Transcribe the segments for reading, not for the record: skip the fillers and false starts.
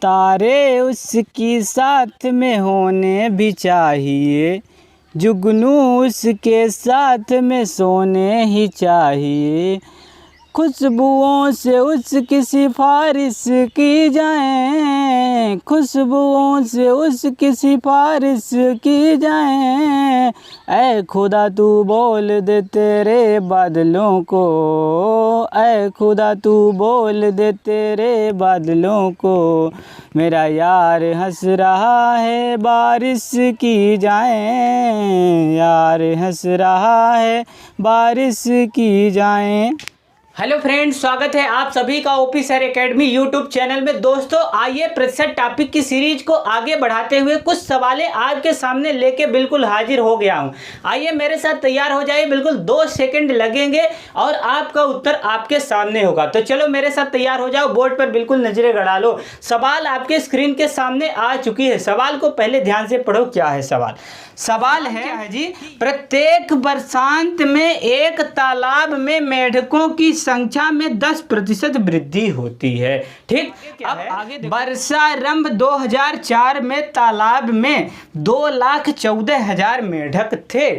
तारे उसकी साथ में होने भी चाहिए, जुगनू उसके साथ में सोने ही चाहिए। खुशबुओं से उसकी सिफारिश की जाए, खुशबुओं से उसकी सिफारिश की जाए। ऐ खुदा तू बोल दे तेरे बादलों को, ऐ खुदा तू बोल दे तेरे बादलों को। मेरा यार हंस रहा है बारिश की जाए, यार हंस रहा है बारिश की जाए। हेलो फ्रेंड्स, स्वागत है आप सभी का OP sir academy YouTube channel में। दोस्तों आइए प्रतिशत टॉपिक की सीरीज को आगे बढ़ाते हुए कुछ सवालें आपके सामने लेके बिल्कुल हाजिर हो गया हूं। आइए मेरे साथ तैयार हो जाइए, बिल्कुल 2 सेकंड लगेंगे और आपका उत्तर आपके सामने होगा। तो चलो मेरे साथ तैयार हो जाओ, बोर्ड पर बिल्कुल नजरें गड़ा लो। सवाल आपके स्क्रीन के सामने आ चुकी है। सवाल को पहले ध्यान से पढ़ो। क्या है सवाल? सवाल है जी, प्रत्येक वर्षांत में एक तालाब में मेंढकों की संख्या में 10% वृद्धि होती है। ठीक, अब आगे वर्षारंभ 2004 में तालाब में 2,14,000 मेंढक थे।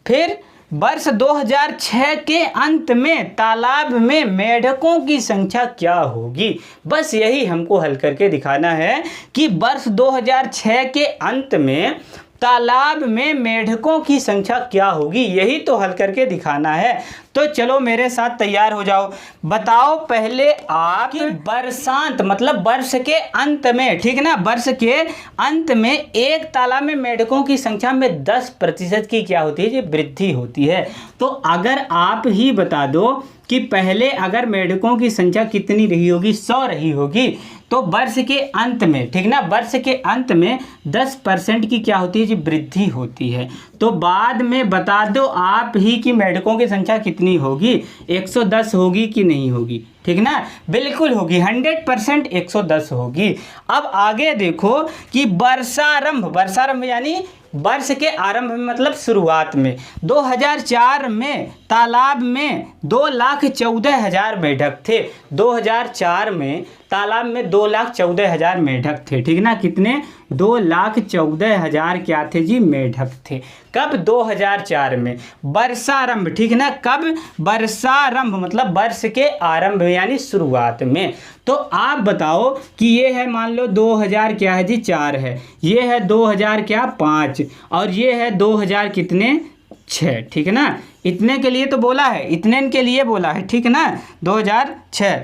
फिर वर्ष 2006 के अंत में तालाब में मेंढकों की संख्या क्या होगी? बस यही हमको हल करके दिखाना है कि वर्ष 2006 के अंत में तालाब में मेंढकों की संख्या क्या होगी, यही तो हल करके दिखाना है। तो चलो मेरे साथ तैयार हो जाओ। बताओ पहले आप कि वर्षांत मतलब वर्ष के अंत में, ठीक ना, वर्ष के अंत में एक तालाब में मेंढकों की संख्या में 10% की क्या होती है? ये वृद्धि होती है। तो अगर आप ही बता दो कि पहले अगर मेंढकों की संख्या कितनी रही होगी, 100 रही होगी, तो वर्ष के अंत में, ठीक ना, वर्ष के अंत में 10% की क्या होती है जी? वृद्धि होती है। तो बाद में बता दो आप ही कि मेंढकों की संख्या कितनी होगी, 110 होगी कि नहीं होगी? ठीक ना, बिल्कुल होगी, 100% 110 होगी। अब आगे देखो कि वर्षारंभ यानी वर्ष के आरंभ में मतलब शुरुआत में 2004 में तालाब में 2,14,000 मेंढक थे। 2004 में तालाब में 2,14,000 मेंढक थे। ठीक ना, कितने? 2,14,000 क्या थे जी? मेंढक थे। कब? 2004 में वर्षारंभ, ठीक ना, कब? वर्षारंभ मतलब वर्ष के आरंभ यानी शुरुआत में। तो आप बताओ कि ये है, मान लो 2000 क्या है जी? 4 है, ये है 2000 क्या? 5, और ये है 2000 कितने? 6। ठीक है ना, इतने के लिए तो बोला है, इतने के लिए बोला है, ठीक ना, 2006।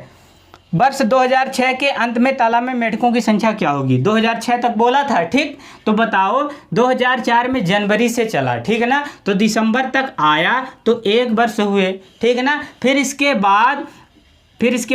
वर्ष 2006 के अंत में तालाब में मेंढकों की संख्या क्या होगी? 2006 तक बोला था, ठीक। तो बताओ 2004 में जनवरी से चला, ठीक है ना, तो दिसंबर तक आया तो 1 वर्ष हुए, ठीक है ना। फिर इसके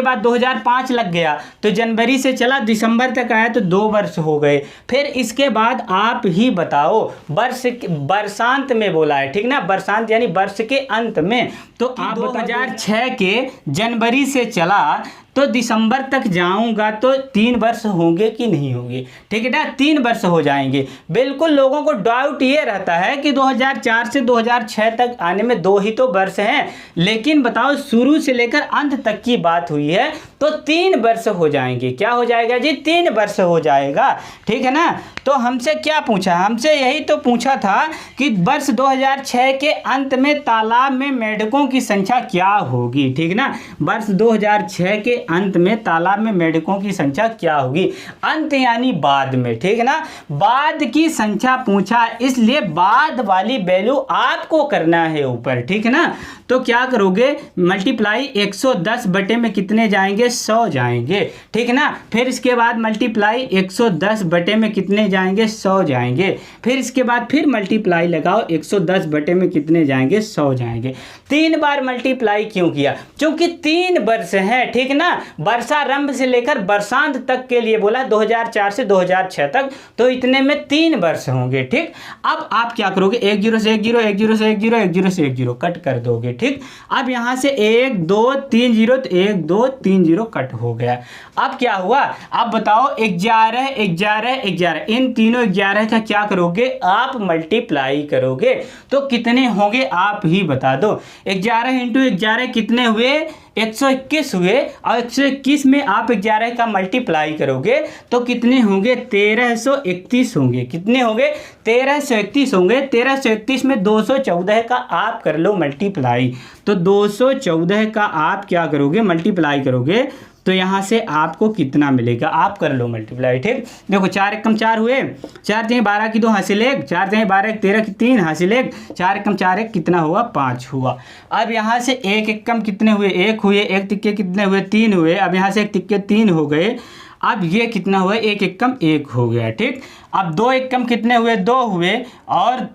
बाद 2005 लग गया तो जनवरी से चला दिसंबर तक आया तो 2 वर्ष हो गए। फिर इसके बाद आप ही बताओ, वर्षांत में बोला है, ठीक ना, वर्षांत यानी वर्ष के अंत में। तो आप 2006 के जनवरी से चला तो दिसंबर तक जाऊंगा तो 3 वर्ष होंगे कि नहीं होंगे? ठीक है ना, 3 वर्ष हो जाएंगे। बिल्कुल लोगों को डाउट ये रहता है कि 2004 से 2006 तक आने में 2 ही तो वर्ष हैं, लेकिन बताओ शुरू से लेकर अंत तक की बात हुई है तो 3 वर्ष हो जाएंगे। क्या हो जाएगा जी? 3 वर्ष हो जाएगा, ठीक है ना। तो हमसे क्या पूछा? हमसे यही तो पूछा था कि वर्ष 2006 के अंत में तालाब में मेंढकों की संख्या क्या होगी, ठीक ना। वर्ष 2006 के अंत में तालाब में मेंढकों की संख्या क्या होगी? अंत यानी बाद में, ठीक है ना, बाद की संख्या पूछा, इसलिए बाद वाली वैल्यू आपको करना है ऊपर, ठीक है ना। तो क्या करोगे? मल्टीप्लाई 110 बटे में कितने जाएंगे? 100 जाएंगे, ठीक है ना। फिर इसके बाद मल्टीप्लाई 110 बटे में कितने जाएंगे? 100 जाएंगे। फिर इसके बाद फिर मल्टीप्लाई लगाओ, 110 बटे में कितने जाएंगे? 100 जाएंगे। 3 बार मल्टीप्लाई क्यों किया? क्योंकि 3 वर्ष हैं, ठीक ना। वर्षारंभ से लेकर वर्षांत तक के लिए बोला 2004 से 2006 तक, तो इतने में 3 वर्ष होंगे, ठीक। अब आप क्या करोगे? 1 0 से 1 0, 1 0 से 1 0, 1 0 से 1 0 कट कर दोगे, ठीक। अब यहाँ से 1 2 3 0 तो 1 2 3 0 कट हो गया। अब क्या हुआ? अब बताओ 11 11 11, इन तीनों 11 का क्या करोगे? आप मल्टीप्लाई करोगे तो कितने होंगे? आप ही बता दो। 11 × 11 कितने हुए? 121 हुए और 121 में आप 11 का मल्टीप्लाई करोगे तो कितने होंगे? 1331 होंगे। कितने होंगे? 1331 होंगे। 1331 में 214 का आप कर लो मल्टीप्लाई, तो 214 का आप क्या करोगे? मल्टीप्लाई करोगे तो यहाँ से आपको कितना मिलेगा? आप कर लो मल्टीप्लाई। ठीक, देखो 4 एकम 4 हुए, 4 तिहाई 12 की 2 हासिल 1, 4 तिहाई 12 13 की 3 हासिल 1, 4 एकम 4 1 कितना हुआ? 5 हुआ। अब यहाँ से 1 एकम कितने हुए? 1 हुए। 1 तिक्के कितने हुए? 3 हुए। अब यहाँ से 1 तिक्के 3 हो गए। अब ये कितना हुआ? 1 एकम 1 हो गया। ठीक, अब 2 एकम कितने हुए? 2 हुए। और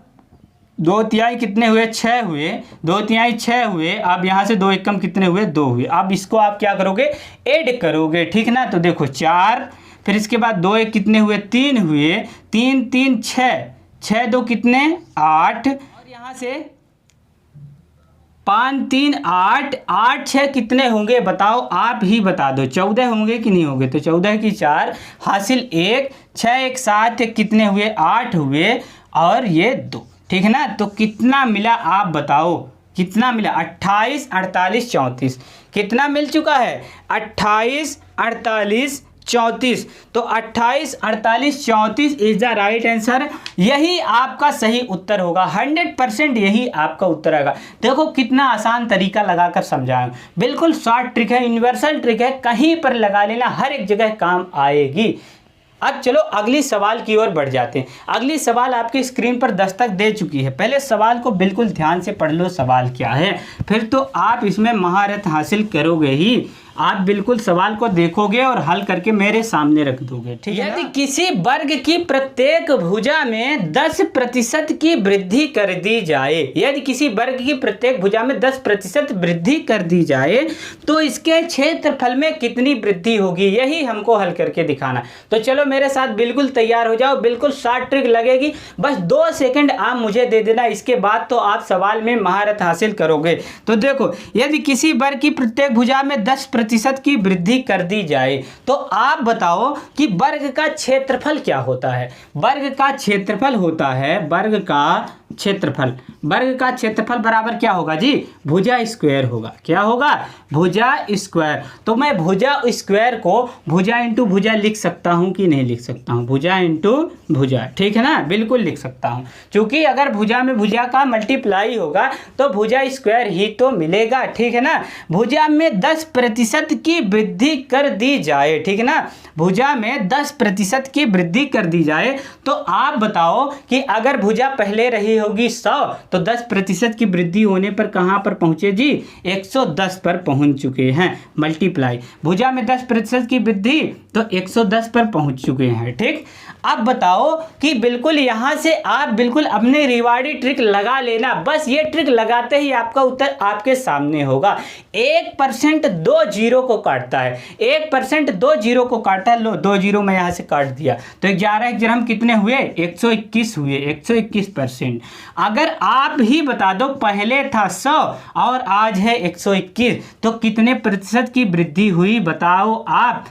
2 तिहाई कितने हुए? 6 हुए। 2 तिहाई 6 हुए। अब यहाँ से 2 एकम कितने हुए? 2 हुए। अब इसको आप क्या करोगे? ऐड करोगे। ठीक ना, तो देखो 4, फिर इसके बाद 2 एक कितने हुए? 3 हुए। 3 3 6, 6 2 कितने? 8। और यहाँ से 5 3 8, 8 6 कितने होंगे? बताओ, आप ही बता दो। 14 होंगे कि नहीं होंगे? तो 14 की 4 हासिल 1, 6 1 7 कितने हुए? 8 हुए। और ये 2। ठीक है ना, तो कितना मिला आप बताओ? कितना मिला? 28 48 34। कितना मिल चुका है? 28 48 34। तो 28 48 34 इज द राइट आंसर। यही आपका सही उत्तर होगा। 100% यही आपका उत्तर आएगा। देखो कितना आसान तरीका लगाकर समझाया, बिल्कुल शॉर्ट ट्रिक है, यूनिवर्सल ट्रिक है, कहीं पर लगा लेना, हर एक जगह काम आएगी। अब चलो अगली सवाल की ओर बढ़ जाते हैं। अगली सवाल आपकी स्क्रीन पर दस्तक दे चुकी है। पहले सवाल को बिल्कुल ध्यान से पढ़ लो, सवाल क्या है, फिर तो आप इसमें महारत हासिल करोगे ही। आप बिल्कुल सवाल को देखोगे और हल करके मेरे सामने रख दोगे। ठीक है, यदि किसी वर्ग की प्रत्येक भुजा में 10% की वृद्धि कर दी जाए, यदि किसी वर्ग की प्रत्येक भुजा में 10% वृद्धि कर दी जाए तो इसके क्षेत्रफल में कितनी वृद्धि होगी? यही हमको हल करके दिखाना। तो चलो मेरे साथ बिल्कुल तैयार हो जाओ, बिल्कुल शॉर्ट ट्रिक लगेगी, बस 2 सेकंड आप मुझे दे देना, इसके बाद तो आप सवाल में महारत हासिल करोगे। तो देखो, यदि किसी वर्ग की प्रत्येक भुजा में 10% की वृद्धि कर दी जाए तो आप बताओ कि वर्ग का क्षेत्रफल क्या होता है? वर्ग का क्षेत्रफल होता है, वर्ग का क्षेत्रफल, वर्ग का क्षेत्रफल बराबर क्या होगा जी? भुजा स्क्वायर होगा। क्या होगा? भुजा स्क्वायर। तो मैं भुजा स्क्वायर को भुजा इंटू भुजा लिख सकता हूं कि नहीं लिख सकता हूं? भुजा इंटू भुजा, ठीक है ना, बिल्कुल लिख सकता हूं, क्योंकि अगर भुजा में भुजा का मल्टीप्लाई होगा तो भुजा स्क्वायर ही तो मिलेगा। ठीक है ना, भुजा में 10% की वृद्धि कर दी जाए, ठीक है ना, भुजा में 10% की वृद्धि कर दी जाए तो आप बताओ कि अगर भुजा पहले रही होगी 100 तो 10% की वृद्धि होने पर कहां पर पहुंचे जी? 110 पर पहुंच चुके हैं। मल्टीप्लाई, भुजा में 10% की वृद्धि तो 110 पर पहुंच चुके हैं। ठीक, अब बताओ कि बिल्कुल यहां से आप बिल्कुल अपने रिवार्डी ट्रिक लगा लेना, बस ये ट्रिक लगाते ही आपका उत्तर आपके सामने होगा। 1% 2 जीरो को काटता है, 1% 2 जीरो को काटता है। लो 2 जीरो मैं यहाँ से काट दिया तो 11 एक जरम कितने हुए? 121 हुए, 121%। अगर आप ही बता दो पहले था 100 और आज है 121 तो कितने प्रतिशत की वृद्धि हुई बताओ आप?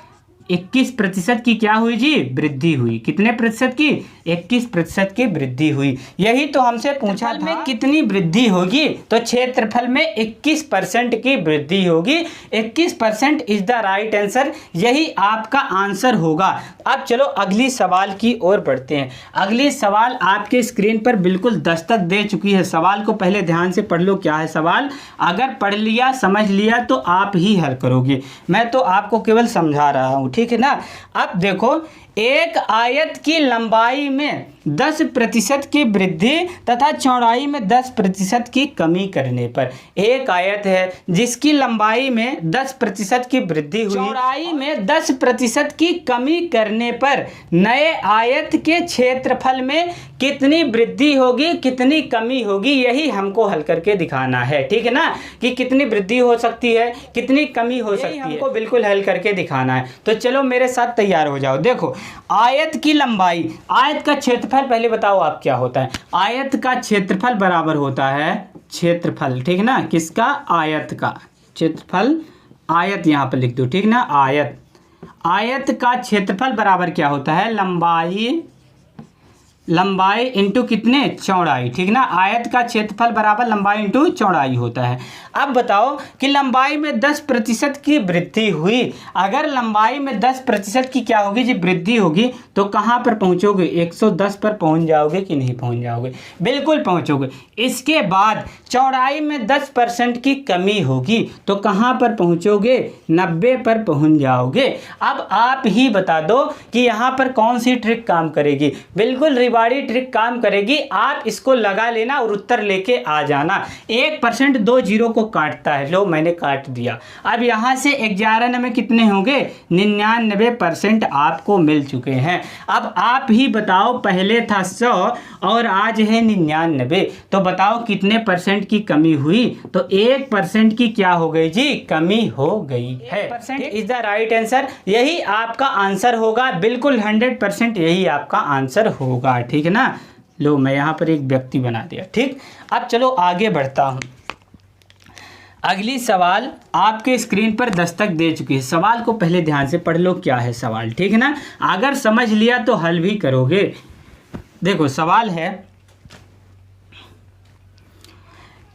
21% की क्या हुई जी? वृद्धि हुई। कितने प्रतिशत की? 21% की वृद्धि हुई। यही तो हमसे पूछा था में कितनी वृद्धि होगी, तो क्षेत्रफल में 21% की वृद्धि होगी। 21% इज द राइट आंसर, यही आपका आंसर होगा। अब चलो अगली सवाल की ओर बढ़ते हैं। अगली सवाल आपके स्क्रीन पर बिल्कुल दस्तक दे चुकी है। सवाल को पहले ध्यान से पढ़ लो, क्या है सवाल, अगर पढ़ लिया समझ लिया तो आप ही हल करोगे, मैं तो आपको केवल समझा रहा हूँ। ठीक है ना, अब देखो, एक आयत की लंबाई में 10% की वृद्धि तथा चौड़ाई में 10% की कमी करने पर, एक आयत है जिसकी लंबाई में 10% की वृद्धि हुई, चौड़ाई में 10% की कमी करने पर नए आयत के क्षेत्रफल में कितनी वृद्धि होगी, कितनी कमी होगी, यही हमको हल करके दिखाना है। ठीक है ना, कि कितनी वृद्धि हो सकती है, कितनी कमी हो सकती है, हमको बिल्कुल हल करके दिखाना है। तो चलो मेरे साथ तैयार हो जाओ। देखो, आयत की लंबाई, आयत का क्षेत्रफल पहले बताओ आप क्या होता है? आयत का क्षेत्रफल बराबर होता है क्षेत्रफल, ठीक है ना, किसका? आयत का क्षेत्रफल, आयत यहां पर लिख दो, ठीक ना, आयत, आयत का क्षेत्रफल बराबर क्या होता है? लंबाई लंबाई इंटू कितने चौड़ाई, ठीक ना। आयत का क्षेत्रफल बराबर लंबाई इंटू चौड़ाई होता है। अब बताओ कि लंबाई में 10% की वृद्धि हुई। अगर लंबाई में 10% की क्या होगी जी, वृद्धि होगी, तो कहाँ पर पहुँचोगे, 110 पर पहुँच जाओगे कि नहीं पहुँच जाओगे, बिल्कुल पहुँचोगे। इसके बाद चौड़ाई में 10% की कमी होगी तो कहाँ पर पहुँचोगे, 90 पर पहुँच जाओगे। अब आप ही बता दो कि यहाँ पर कौन सी ट्रिक काम करेगी। बिल्कुल रिवाड़ी ट्रिक काम करेगी। आप इसको लगा लेना और उत्तर लेके आ जाना। 1% 2 जीरो को काटता है, लो मैंने काट दिया। अब यहाँ से 11 में कितने होंगे, 99% आपको मिल चुके हैं। अब आप ही बताओ, पहले था 100 और आज है 99, तो बताओ कितने परसेंट की कमी हुई। तो 1% की क्या हो गई जी, कमी हो गई है। 1% इज द राइट आंसर। यही आपका आंसर होगा, बिल्कुल 100% यही आपका आंसर होगा, ठीक है ना। लो मैं यहाँ पर एक व्यक्ति बना दिया, ठीक। अब चलो आगे बढ़ता हूँ। अगली सवाल आपके स्क्रीन पर दस्तक दे चुकी है। सवाल को पहले ध्यान से पढ़ लो, क्या है सवाल, ठीक है ना। अगर समझ लिया तो हल भी करोगे। देखो सवाल है,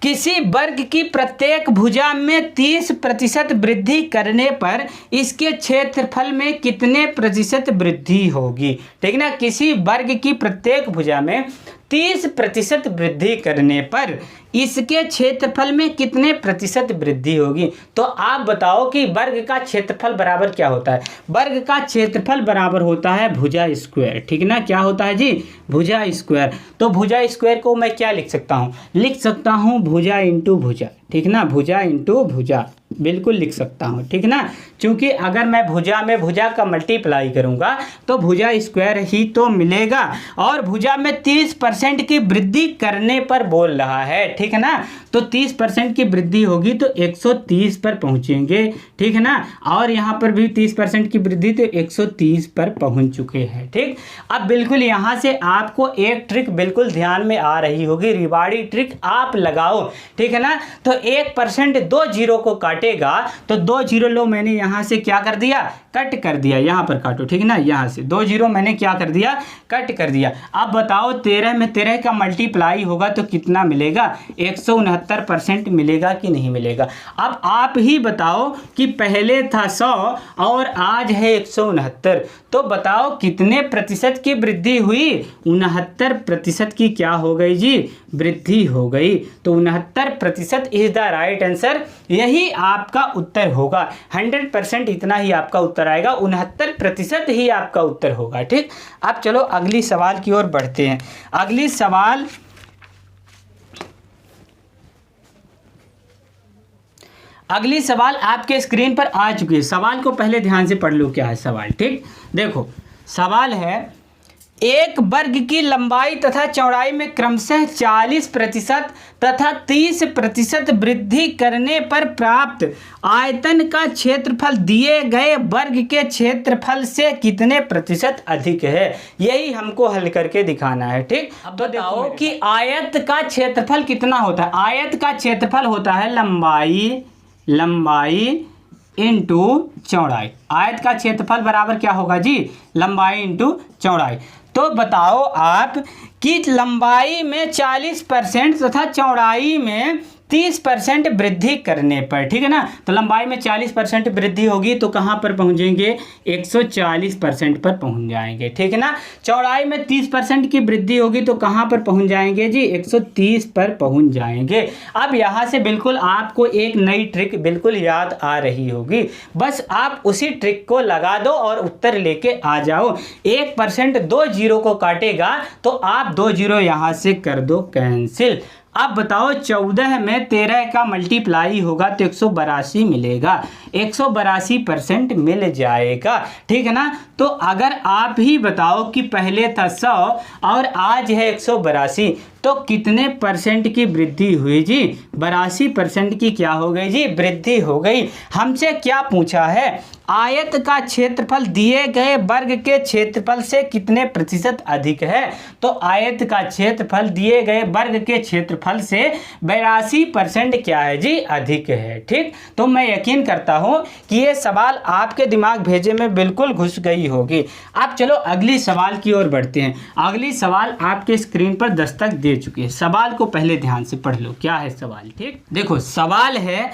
किसी वर्ग की प्रत्येक भुजा में 30% वृद्धि करने पर इसके क्षेत्रफल में कितने प्रतिशत वृद्धि होगी, ठीक ना। किसी वर्ग की प्रत्येक भुजा में 30% वृद्धि करने पर इसके क्षेत्रफल में कितने प्रतिशत वृद्धि होगी। तो आप बताओ कि वर्ग का क्षेत्रफल बराबर क्या होता है। वर्ग का क्षेत्रफल बराबर होता है भुजा स्क्वायर, ठीक ना। क्या होता है जी, भुजा स्क्वायर। तो भुजा स्क्वायर को मैं क्या लिख सकता हूँ, लिख सकता हूँ भुजा इंटू भुजा, ठीक ना। भुजा इंटू भुजा बिल्कुल लिख सकता हूँ, ठीक ना। क्योंकि अगर मैं भुजा में भुजा का मल्टीप्लाई करूँगा तो भुजा स्क्वायर ही तो मिलेगा। और भुजा में 30% की वृद्धि करने पर बोल रहा है, ठीक है ना। तो 30% की वृद्धि होगी तो 130 पर पहुँचेंगे, ठीक है ना। और यहाँ पर भी 30% की वृद्धि तो 130 पर पहुँच चुके हैं, ठीक। अब बिल्कुल यहाँ से आपको एक ट्रिक बिल्कुल ध्यान में आ रही होगी, रिवाड़ी ट्रिक आप लगाओ, ठीक है ना। तो 1% 2 जीरो को काटेगा तो 2 जीरो लो मैंने यहाँ से क्या कर दिया, कट कर दिया। यहाँ पर काटो, ठीक है ना। यहाँ से 2 जीरो मैंने क्या कर दिया, कट कर दिया। अब बताओ 13 में 13 का मल्टीप्लाई होगा तो कितना मिलेगा, 169% मिलेगा कि नहीं मिलेगा। अब आप ही बताओ कि पहले था 100 और आज है 169, तो बताओ कितने प्रतिशत की वृद्धि हुई, 69% की क्या हो गई जी, वृद्धि हो गई। तो 69% इज द राइट आंसर। यही आपका उत्तर होगा। 100% इतना ही आपका उत्तर आएगा, 69% ही आपका उत्तर होगा, ठीक। अब चलो अगली सवाल की ओर बढ़ते हैं। अगली सवाल आपके स्क्रीन पर आ चुकी है। सवाल को पहले ध्यान से पढ़ लो, क्या है सवाल, ठीक। देखो सवाल है, एक वर्ग की लंबाई तथा चौड़ाई में क्रमशः 40% तथा 30% वृद्धि करने पर प्राप्त आयतन का क्षेत्रफल दिए गए वर्ग के क्षेत्रफल से कितने प्रतिशत अधिक है। यही हमको हल करके दिखाना है, ठीक। अब बताओ कि आयत का क्षेत्रफल कितना होता है। आयत का क्षेत्रफल होता है लंबाई इंटू चौड़ाई। आयत का क्षेत्रफल बराबर क्या होगा जी, लंबाई इंटू चौड़ाई। तो बताओ आप कि लंबाई में 40% तथा चौड़ाई में 30% वृद्धि करने पर, ठीक है ना। तो लंबाई में 40% वृद्धि होगी तो कहाँ पर पहुँचेंगे, 140% पर पहुँच जाएंगे, ठीक है ना। चौड़ाई में 30% की वृद्धि होगी तो कहाँ पर पहुँच जाएंगे जी, 130 पर पहुँच जाएंगे। अब यहाँ से बिल्कुल आपको एक नई ट्रिक बिल्कुल याद आ रही होगी, बस आप उसी ट्रिक को लगा दो और उत्तर लेके आ जाओ। 1% 2 जीरो को काटेगा तो आप 2 जीरो यहाँ से कर दो कैंसिल। अब बताओ 14 में 13 का मल्टीप्लाई होगा तो 182 मिलेगा, 182% मिल जाएगा, ठीक है ना। तो अगर आप ही बताओ कि पहले था 100 और आज है 182, तो कितने परसेंट की वृद्धि हुई जी? 82% की क्या हो गई जी? वृद्धि हो गई। हमसे क्या पूछा है? आयत का क्षेत्रफल दिए गए वर्ग के क्षेत्रफल से कितने प्रतिशत अधिक है? तो आयत का क्षेत्रफल दिए गए वर्ग के क्षेत्रफल से 82% क्या है जी? अधिक है। ठीक, तो मैं यकीन करता हूं कि ये सवाल आपके दिमाग भेजे में बिल्कुल घुस गई होगी। अब चलो अगली सवाल की ओर बढ़ते हैं। अगली सवाल आपके स्क्रीन पर दस्तक दे चुकी है। सवाल को पहले ध्यान से पढ़ लो, क्या है सवाल। ठीक, देखो सवाल है,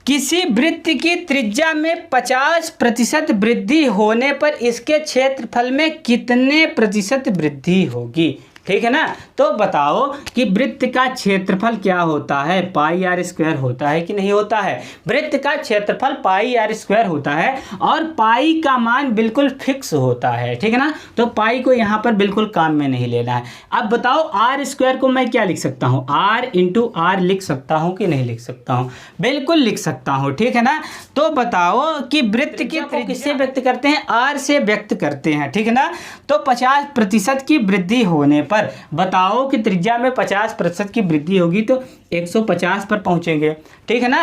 किसी वृत्त की त्रिज्या में 50% वृद्धि होने पर इसके क्षेत्रफल में कितने प्रतिशत वृद्धि होगी? ठीक है ना। तो बताओ कि वृत्त का क्षेत्रफल क्या होता है? पाई आर स्क्वायर होता है कि नहीं होता है? वृत्त का क्षेत्रफल पाई आर स्क्वायर होता है और पाई का मान बिल्कुल फिक्स होता है। ठीक है ना, तो पाई को यहाँ पर बिल्कुल काम में नहीं लेना है। अब बताओ आर स्क्वायर को मैं क्या लिख सकता हूँ? आर इंटू आर लिख सकता हूँ कि नहीं लिख सकता हूँ? बिल्कुल लिख सकता हूँ। ठीक है ना, तो बताओ कि वृत्त की त्रिज्या किससे व्यक्त करते हैं? आर से व्यक्त करते हैं। ठीक है ना, तो 50% की वृद्धि होने पर बताओ कि त्रिज्या में 50% की वृद्धि होगी तो 150 पर पहुंचेंगे। ठीक है ना,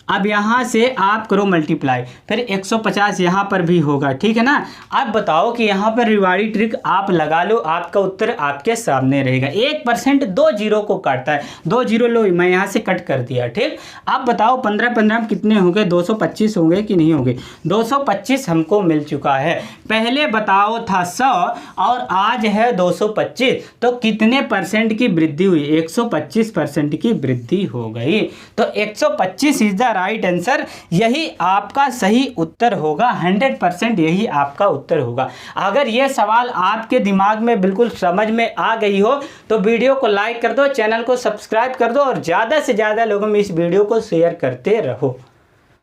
अब यहां से आप करो मल्टीप्लाई, फिर 150 यहां पर भी होगा। ठीक है ना, अब बताओ कि यहां पर रिवाड़ी ट्रिक आप लगा लो, आपका उत्तर आपके सामने रहेगा। 1% 2 जीरो को काटता है, 2 जीरो लो, मैं यहां से कट कर दिया। ठीक, अब बताओ 15 कितने होंगे? 225 होंगे कि नहीं होंगे? 225 हमको मिल चुका है। पहले बताओ था 100 और आज है 225, तो कितने परसेंट की वृद्धि हुई? 125% की वृद्धि हो गई। तो 125 इज द राइट आंसर। यही आपका सही उत्तर होगा। 100% यही आपका उत्तर होगा। अगर यह सवाल आपके दिमाग में बिल्कुल समझ में आ गई हो तो वीडियो को लाइक कर दो, चैनल को सब्सक्राइब कर दो और ज़्यादा से ज़्यादा लोगों में इस वीडियो को शेयर करते रहो।